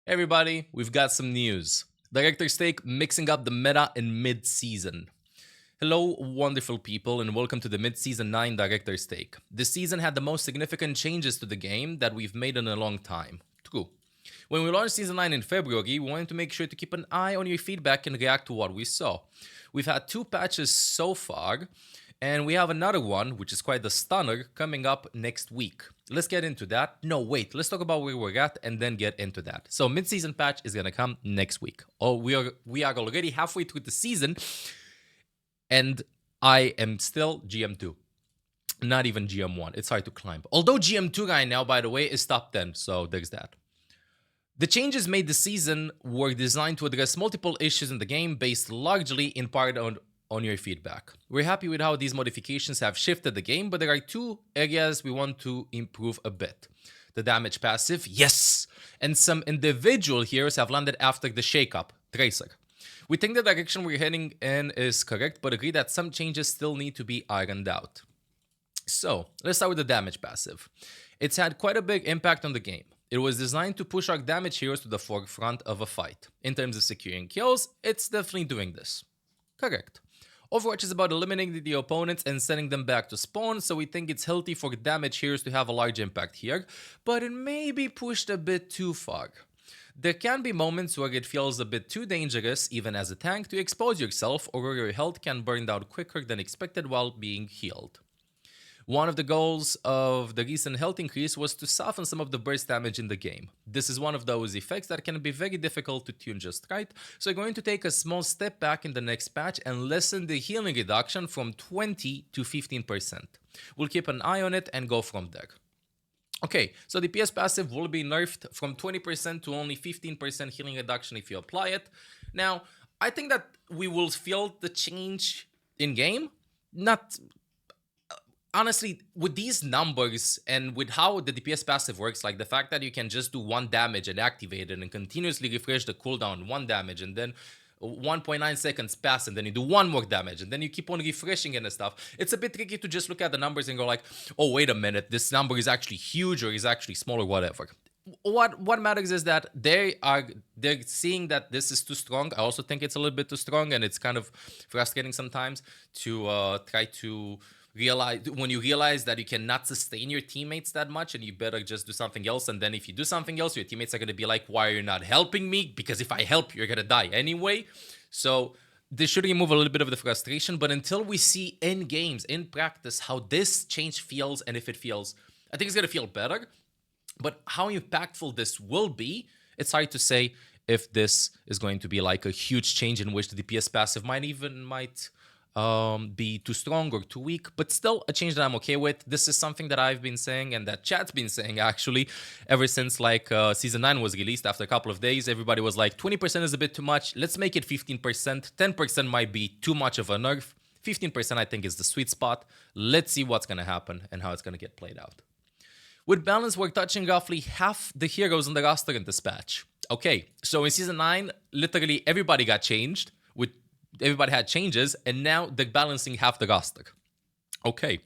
Hey everybody, we've got some news. Director's Take mixing up the meta in mid-season. Hello, wonderful people, and welcome to the Mid-Season 9 Director's Take. This season had the most significant changes to the game that we've made in a long time. True. When we launched Season 9 in February, we wanted to make sure to keep an eye on your feedback and react to what we saw. We've had 2 patches so far, and we have another one, which is quite the stunner, coming up next week. Let's get into that. No, wait, let's talk about where we're at and then get into that. So, mid-season patch is gonna come next week. Oh, we are already halfway through the season, and I am still GM2. Not even GM1. It's hard to climb. Although GM2 right now, by the way, is top 10, so there's that. The changes made this season were designed to address multiple issues in the game based largely in part on your feedback. We're happy with how these modifications have shifted the game, but there are 2 areas we want to improve a bit. The damage passive, yes, and some individual heroes have landed after the shakeup, Tracer. We think the direction we're heading in is correct, but agree that some changes still need to be ironed out. So, let's start with the damage passive. It's had quite a big impact on the game. It was designed to push our damage heroes to the forefront of a fight. In terms of securing kills, it's definitely doing this. Correct. Overwatch is about eliminating the opponents and sending them back to spawn, so we think it's healthy for damage heroes to have a large impact here, but it may be pushed a bit too far. There can be moments where it feels a bit too dangerous, even as a tank, to expose yourself, or where your health can burn down quicker than expected while being healed. One of the goals of the recent health increase was to soften some of the burst damage in the game. This is one of those effects that can be very difficult to tune just right, so we're going to take a small step back in the next patch and lessen the healing reduction from 20 to 15%. We'll keep an eye on it and go from there. Okay, so the PS passive will be nerfed from 20% to only 15% healing reduction if you apply it. Now, I think that we will feel the change in game. Not honestly, with these numbers and with how the DPS passive works, like the fact that you can just do 1 damage and activate it and continuously refresh the cooldown 1 damage and then 1.9 seconds pass and then you do 1 more damage and then you keep on refreshing it and stuff. It's a bit tricky to just look at the numbers and go like, oh, wait a minute, this number is actually huge or is actually small or whatever. What matters is that they're seeing that this is too strong. I also think it's a little bit too strong, and it's kind of frustrating sometimes to try to realize when you realize that you cannot sustain your teammates that much and you better just do something else. And then if you do something else, your teammates are going to be like, why are you not helping me? Because if I help you, you're going to die anyway. So this should remove a little bit of the frustration. But until we see in games, in practice, how this change feels, and if it feels, I think it's going to feel better. But how impactful this will be, it's hard to say if this is going to be like a huge change in which the DPS passive might be too strong or too weak, but still a change that I'm okay with. This is something that I've been saying and that chat's been saying actually ever since like Season 9 was released. After a couple of days, everybody was like 20% is a bit too much, let's make it 15%. 10% might be too much of a nerf. 15% I think is the sweet spot. Let's see what's going to happen and how it's going to get played out. With balance, we're touching roughly half the heroes on the roster in this patch. Okay, so in Season 9, literally everybody got changed, everybody had changes, and now they're balancing half the roster. Okay,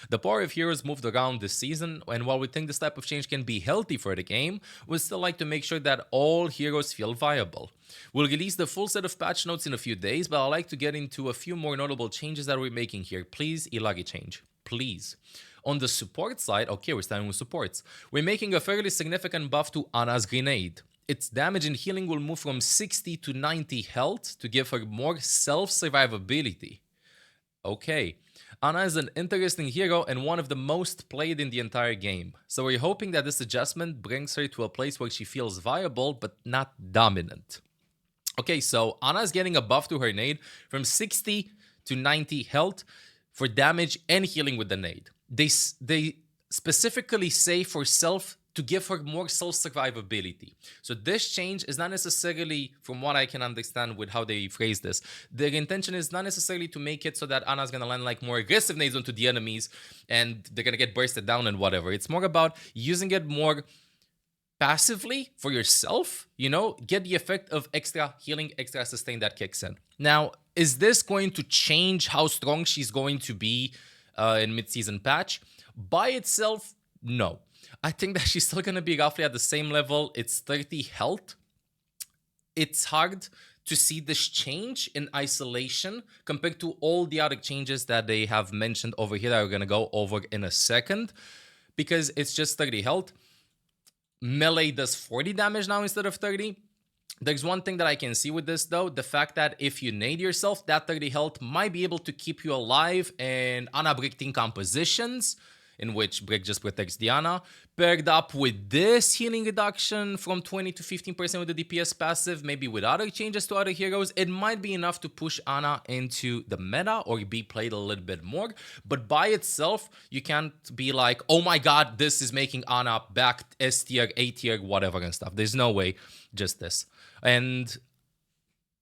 the power of heroes moved around this season, and while we think this type of change can be healthy for the game, we'd still like to make sure that all heroes feel viable. We'll release the full set of patch notes in a few days, but I'd like to get into a few more notable changes that we're making here. Please, Ilagi change. Please. On the support side, okay, we're starting with supports. We're making a fairly significant buff to Ana's grenade. Its damage and healing will move from 60 to 90 health to give her more self-survivability. Okay, Ana is an interesting hero and one of the most played in the entire game, so we're hoping that this adjustment brings her to a place where she feels viable but not dominant. Okay, so Ana is getting a buff to her nade from 60 to 90 health for damage and healing with the nade. They specifically say to give her more self-survivability. So this change is not necessarily, from what I can understand with how they phrase this, their intention is not necessarily to make it so that Ana's gonna land like more aggressive nades onto the enemies and they're gonna get bursted down and whatever. It's more about using it more passively for yourself, get the effect of extra healing, extra sustain that kicks in. Now, is this going to change how strong she's going to be in mid-season patch? By itself, no. I think that she's still going to be roughly at the same level. It's 30 health it's hard to see this change in isolation compared to all the other changes that they have mentioned over here that we're going to go over in a second, because it's just 30 health. Melee does 40 damage now instead of 30. There's one thing that I can see with this though, the fact that if you nade yourself, that 30 health might be able to keep you alive in Ana Brick team compositions, in which Brick just protects Diana, paired up with this healing reduction from 20 to 15% with the DPS passive, maybe with other changes to other heroes, it might be enough to push Ana into the meta or be played a little bit more. But by itself, you can't be like, oh my god, this is making Ana back S tier, A tier, whatever and stuff. There's no way, just this. And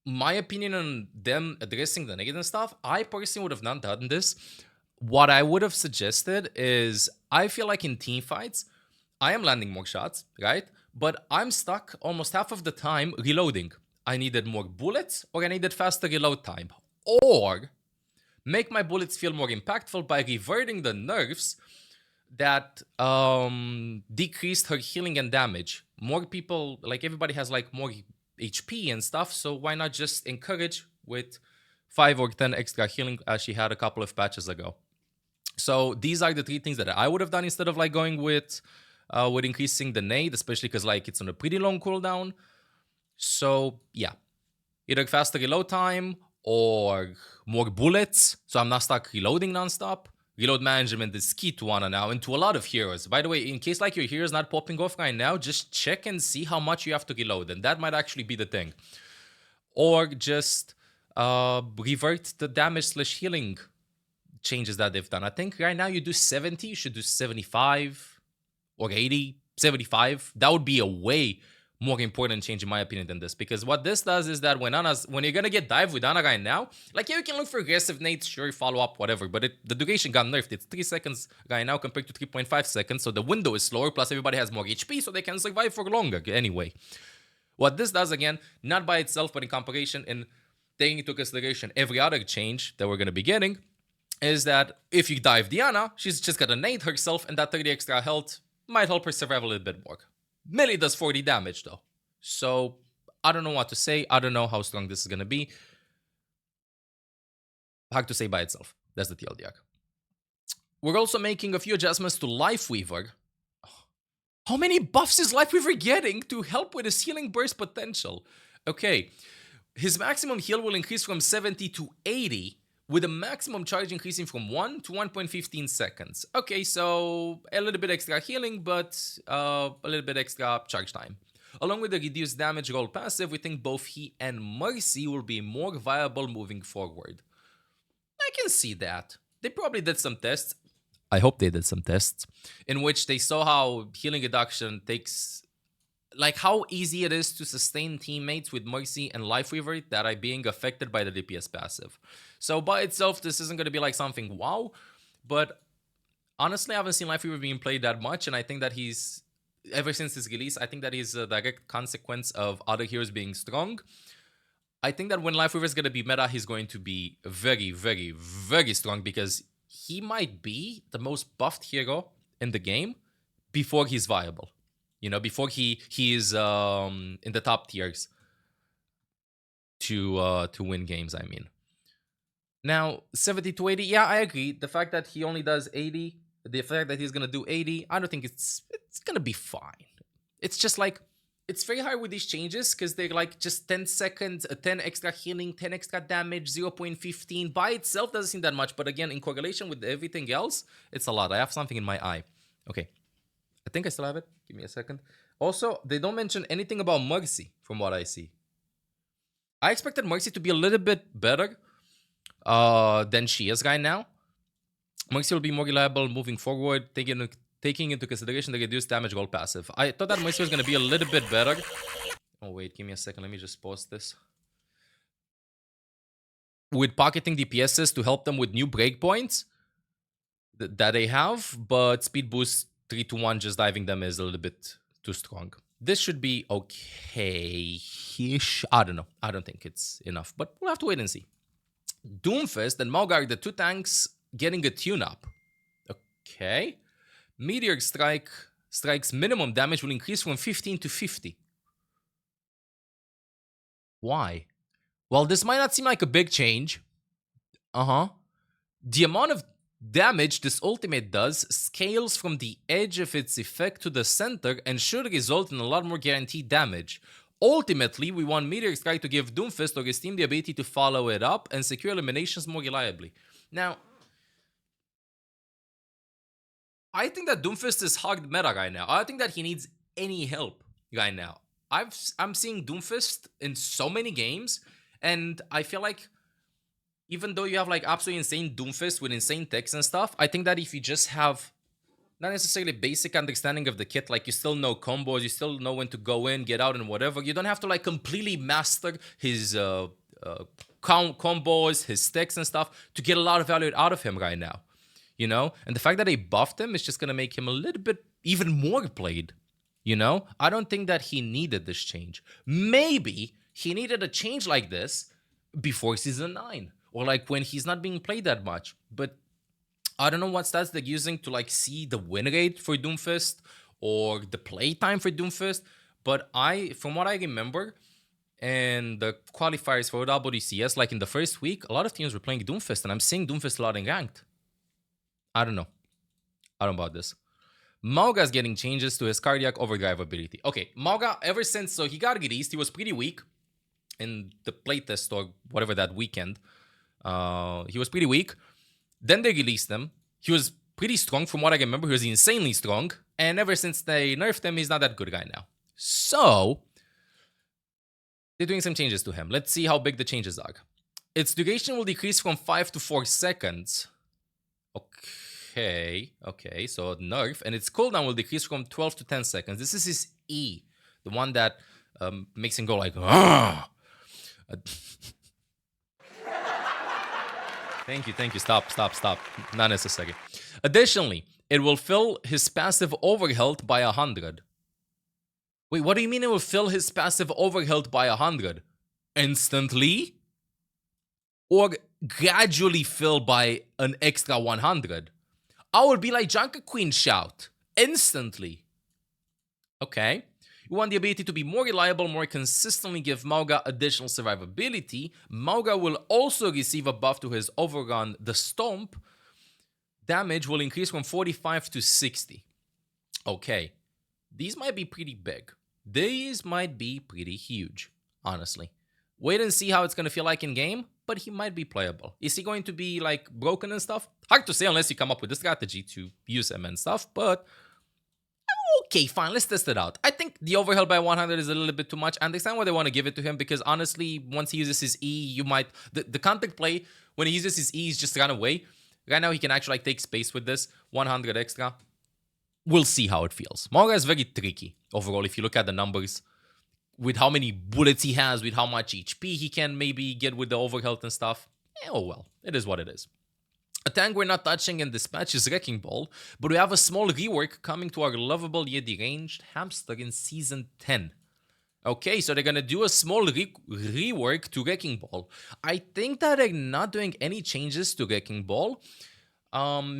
my opinion on them addressing the negative stuff, I personally would have not done this. What I would have suggested is, I feel like in team fights, I am landing more shots, right? But I'm stuck almost half of the time reloading. I needed more bullets, or I needed faster reload time. Or make my bullets feel more impactful by reverting the nerfs that decreased her healing and damage. More people, like everybody has like more HP and stuff, so why not just encourage with 5 or 10 extra healing as she had a couple of patches ago. So these are the 3 things that I would have done instead of like going with increasing the nade, especially because like it's on a pretty long cooldown. So yeah, either faster reload time or more bullets, so I'm not stuck reloading nonstop. Reload management is key to Ana now and to a lot of heroes. By the way, in case like your hero's not popping off right now, just check and see how much you have to reload, and that might actually be the thing. Or just revert the damage/healing changes that they've done. I think right now you do 70, you should do 75 or 80, 75. That would be a way more important change in my opinion than this, because what this does is that when you're gonna get dive with Ana right now, like yeah, you can look for aggressive nades, sure, follow up, whatever, but the duration got nerfed. It's 3 seconds right now compared to 3.5 seconds, so the window is slower, plus everybody has more HP, so they can survive for longer anyway. What this does, again, not by itself, but in comparison and taking into consideration every other change that we're going to be getting, is that if you dive Diana, she's just going to nade herself, and that 30 extra health might help her survive a little bit more. Melee does 40 damage, though. So, I don't know what to say. I don't know how strong this is going to be. Hard to say by itself. That's the TLDR. We're also making a few adjustments to Lifeweaver. How many buffs is Lifeweaver getting to help with his healing burst potential? Okay, his maximum heal will increase from 70 to 80, with a maximum charge increasing from 1 to 1.15 seconds. Okay, so a little bit extra healing, but a little bit extra charge time. Along with the reduced damage roll passive, we think both he and Mercy will be more viable moving forward. I can see that. They probably did some tests. I hope they did some tests in which they saw how healing reduction takes, like how easy it is to sustain teammates with Mercy and Lifeweaver that are being affected by the DPS passive. So by itself, this isn't going to be like something wow, but honestly, I haven't seen Lifeweaver being played that much, and I think that he's, ever since his release, I think that he's a direct consequence of other heroes being strong. I think that when Lifeweaver is going to be meta, he's going to be very, very, very strong, because he might be the most buffed hero in the game before he's viable. You know, before he is in the top tiers to win games, I mean. Now, 70 to 80, yeah, I agree. The fact that he only does 80, the fact that he's going to do 80, I don't think it's going to be fine. It's just like, it's very hard with these changes because they're like just 10 seconds, 10 extra healing, 10 extra damage, 0.15. By itself doesn't seem that much, but again, in correlation with everything else, it's a lot. I have something in my eye. Okay. I think I still have it. Give me a second. Also, they don't mention anything about Mercy from what I see. I expected Mercy to be a little bit better than she is right now. Mercy will be more reliable moving forward, taking into consideration the reduced damage roll passive. I thought that Mercy was going to be a little bit better. Oh, wait, give me a second. Let me just pause this. With pocketing DPSs to help them with new breakpoints that they have, but speed boost 3 to 1, just diving them is a little bit too strong. This should be okay-ish. I don't know. I don't think it's enough, but we'll have to wait and see. Doomfist and Maugar, the 2 tanks, getting a tune-up. Okay. Meteor Strike's minimum damage will increase from 15 to 50. Why? Well, this might not seem like a big change. The amount of damage this ultimate does scales from the edge of its effect to the center and should result in a lot more guaranteed damage. Ultimately, we want Meteor Strike to give Doomfist or his team the ability to follow it up and secure eliminations more reliably. Now, I think that Doomfist is hard meta right now. I don't think that he needs any help right now. I'm seeing Doomfist in so many games, and I feel like even though you have like absolutely insane Doomfist with insane techs and stuff, I think that if you just have not necessarily basic understanding of the kit, like you still know combos, you still know when to go in, get out, and whatever. You don't have to like completely master his combos, his techs and stuff to get a lot of value out of him right now. You know? And the fact that they buffed him is just going to make him a little bit even more played. You know? I don't think that he needed this change. Maybe he needed a change like this before Season 9. Or like when he's not being played that much. But I don't know what stats they're using to like see the win rate for Doomfist or the play time for Doomfist. But from what I remember, and the qualifiers for WCS, like in the first week, a lot of teams were playing Doomfist, and I'm seeing Doomfist a lot in ranked. I don't know. I don't know about this. Mauga's getting changes to his cardiac overdrive ability. Okay, Mauga, ever since, so he got released, he was pretty weak in the playtest or whatever that weekend. He was pretty weak. Then they released him. He was pretty strong from what I remember. He was insanely strong. And ever since they nerfed him, he's not that good right now. So, they're doing some changes to him. Let's see how big the changes are. Its duration will decrease from 5 to 4 seconds. Okay, so nerf. And its cooldown will decrease from 12 to 10 seconds. This is his E. The one that makes him go like, ah. Thank you. Stop. Not necessary. Additionally, it will fill his passive overhealth by 100. Wait, what do you mean it will fill his passive overhealth by 100? Instantly? Or gradually fill by an extra 100? I would be like Junker Queen shout. Instantly. Okay. You want the ability to be more reliable, more consistently give Mauga additional survivability. Mauga will also receive a buff to his overrun. The Stomp damage will increase from 45 to 60. Okay. These might be pretty big. These might be pretty huge, honestly. Wait and see how it's going to feel like in game, but he might be playable. Is he going to be like broken and stuff? Hard to say unless you come up with a strategy to use him and stuff, but okay, fine, let's test it out. I think the overhealth by 100 is a little bit too much. I understand why they want to give it to him because honestly, once he uses his E, you might... The contact play, when he uses his E, is just run away. Right now, he can actually like take space with this. 100 extra. We'll see how it feels. Mauga is very tricky overall if you look at the numbers. With how many bullets he has, with how much HP he can maybe get with the overhealth and stuff. Oh well, it is what it is. A tank we're not touching in this patch is Wrecking Ball, but we have a small rework coming to our lovable yet deranged hamster in Season 10. Okay, so they're gonna do a small rework to Wrecking Ball. I think that they're not doing any changes to Wrecking Ball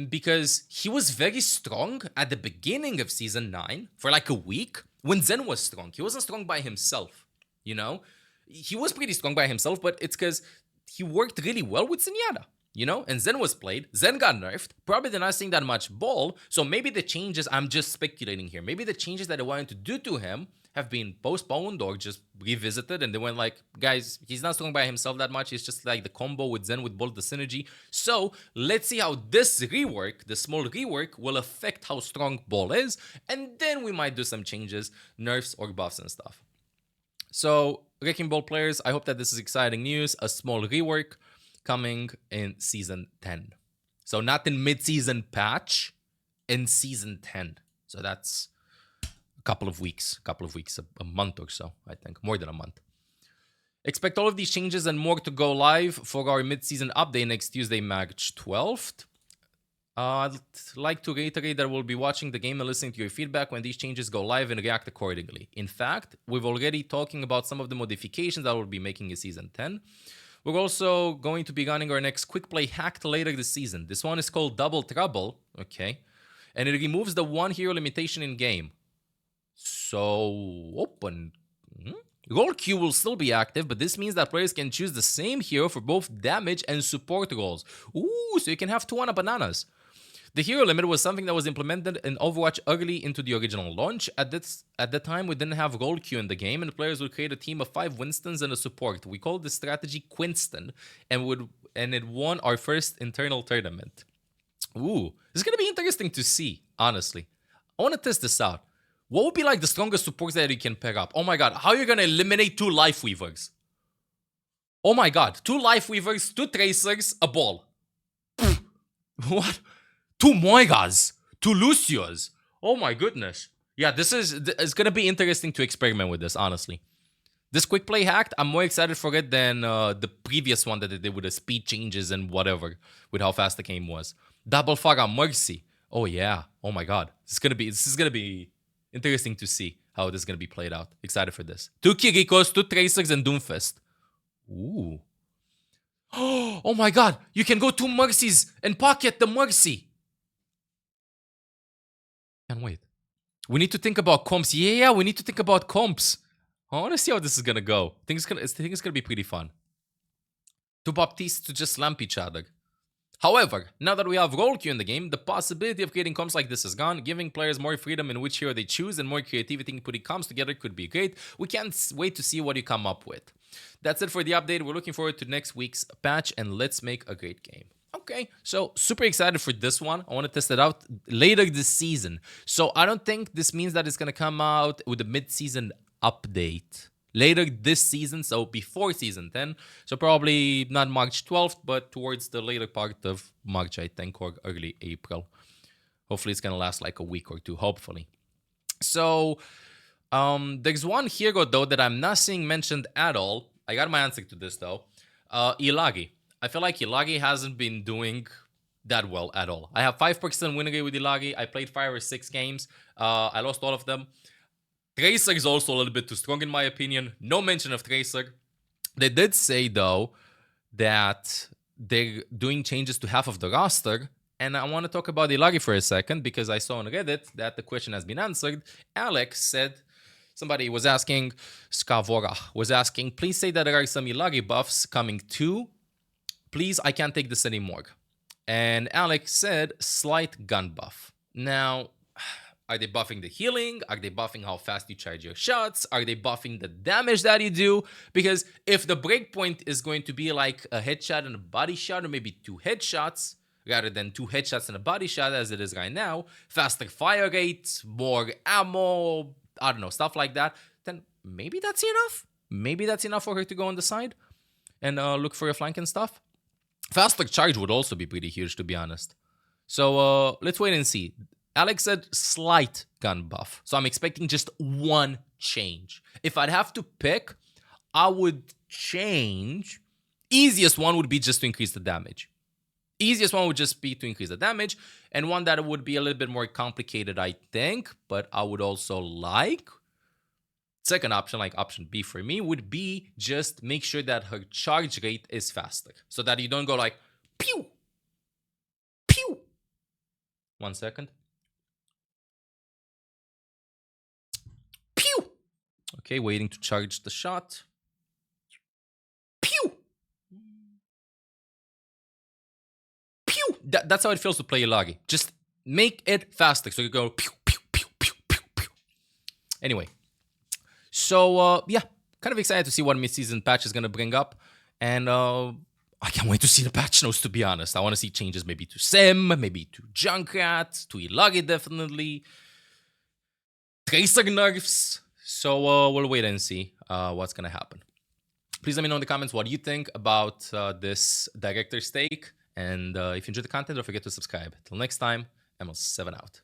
because he was very strong at the beginning of Season 9 for like a week when Zen was strong. He wasn't strong by himself, you know? He was pretty strong by himself, but it's because he worked really well with Zenyatta. You know, and Zen was played, Zen got nerfed, probably they're not seeing that much ball, so maybe the changes, I'm just speculating here, maybe the changes that they wanted to do to him have been postponed or just revisited, and they went like, guys, he's not strong by himself that much, it's just like the combo with Zen with both the synergy, so let's see how this rework, the small rework, will affect how strong ball is, and then we might do some changes, nerfs or buffs and stuff. So, Wrecking Ball players, I hope that this is exciting news, a small rework, coming in Season 10. So not in mid-season patch, in Season 10. So that's a couple of weeks, a month or so, I think. More than a month. Expect all of these changes and more to go live for our mid-season update next Tuesday, March 12th. I'd like to reiterate that we'll be watching the game and listening to your feedback when these changes go live and react accordingly. In fact, we've already talking about some of the modifications that we'll be making in Season 10. We're also going to be running our next quick play hacked later this season. This one is called Double Trouble, okay? And it removes the one hero limitation in game. So, open. Role queue will still be active, but this means that players can choose the same hero for both damage and support roles. Ooh, so you can have 2 bananas. The hero limit was something that was implemented in Overwatch early into the original launch. At that time, we didn't have role queue in the game, and players would create a team of 5 Winstons and a support. We called this strategy Quinston, and it won our first internal tournament. Ooh, this is gonna be interesting to see, honestly. I want to test this out. What would be like the strongest supports that you can pick up? Oh my god, how are you gonna eliminate 2 Life Weavers? Oh my god, 2 Life Weavers, 2 Tracers, a ball. What? 2 Moigas, 2 Lucios. Oh my goodness. Yeah, it's gonna be interesting to experiment with this, honestly. This quick play hacked, I'm more excited for it than the previous one that they did with the speed changes and whatever, with how fast the game was. Double Farah Mercy. Oh yeah. Oh my god. This is gonna be interesting to see how this is gonna be played out. Excited for this. 2 Kirikos, 2 Tracers, and Doomfist. Ooh. Oh my god. You can go 2 Mercies and pocket the Mercy. Can't wait. We need to think about comps. Yeah, we need to think about comps. I want to see how this is gonna go. I think it's gonna be pretty fun. 2 Baptistes to just lamp each other. However, now that we have role queue in the game, the possibility of creating comps like this is gone, giving players more freedom in which hero they choose and more creativity in putting comps together could be great. We can't wait to see what you come up with. That's it for the update. We're looking forward to next week's patch, and let's make a great game. Okay, so super excited for this one. I want to test it out later this season. So I don't think this means that it's going to come out with a mid-season update later this season, so before season 10. So probably not March 12th, but towards the later part of March, I think, or early April. Hopefully it's gonna last like a week or 2, hopefully. So there's one hero though that I'm not seeing mentioned at all. I got my answer to this though. Ilagi. I feel like Ilagi hasn't been doing that well at all. I have 5% win rate with Ilagi. I played 5 or 6 games. I lost all of them. Tracer is also a little bit too strong in my opinion. No mention of Tracer. They did say though that they're doing changes to half of the roster. And I want to talk about Ilagi for a second because I saw on Reddit that the question has been answered. Alex said, somebody was asking, Skavora was asking, please say that there are some Ilagi buffs coming too. Please, I can't take this anymore. And Alex said, slight gun buff. Now, are they buffing the healing? Are they buffing how fast you charge your shots? Are they buffing the damage that you do? Because if the breakpoint is going to be like a headshot and a body shot, or maybe 2 headshots, rather than 2 headshots and a body shot as it is right now, faster fire rate, more ammo, I don't know, stuff like that, then maybe that's enough. Maybe that's enough for her to go on the side and look for a flank and stuff. Faster charge would also be pretty huge, to be honest. So let's wait and see. Alex said slight gun buff. So I'm expecting just 1 change. If I'd have to pick, I would change. Easiest one would be just to increase the damage. Easiest one would just be to increase the damage. And one that would be a little bit more complicated, I think. But I would also like. Second option, like option B for me, would be just make sure that her charge rate is faster. So that you don't go like, pew, pew. 1 second. Okay, waiting to charge the shot. Pew! Pew! That's how it feels to play Ilagi. Just make it faster. So you go pew, pew, pew, pew, pew, pew. Anyway. So, yeah. Kind of excited to see what mid-season patch is going to bring up. And I can't wait to see the patch notes, to be honest. I want to see changes maybe to Sim, maybe to Junkrat, to Ilagi definitely. Tracer nerfs. So we'll wait and see what's going to happen. Please let me know in the comments what you think about this director's take. And if you enjoyed the content, don't forget to subscribe. Till next time, ML7 out.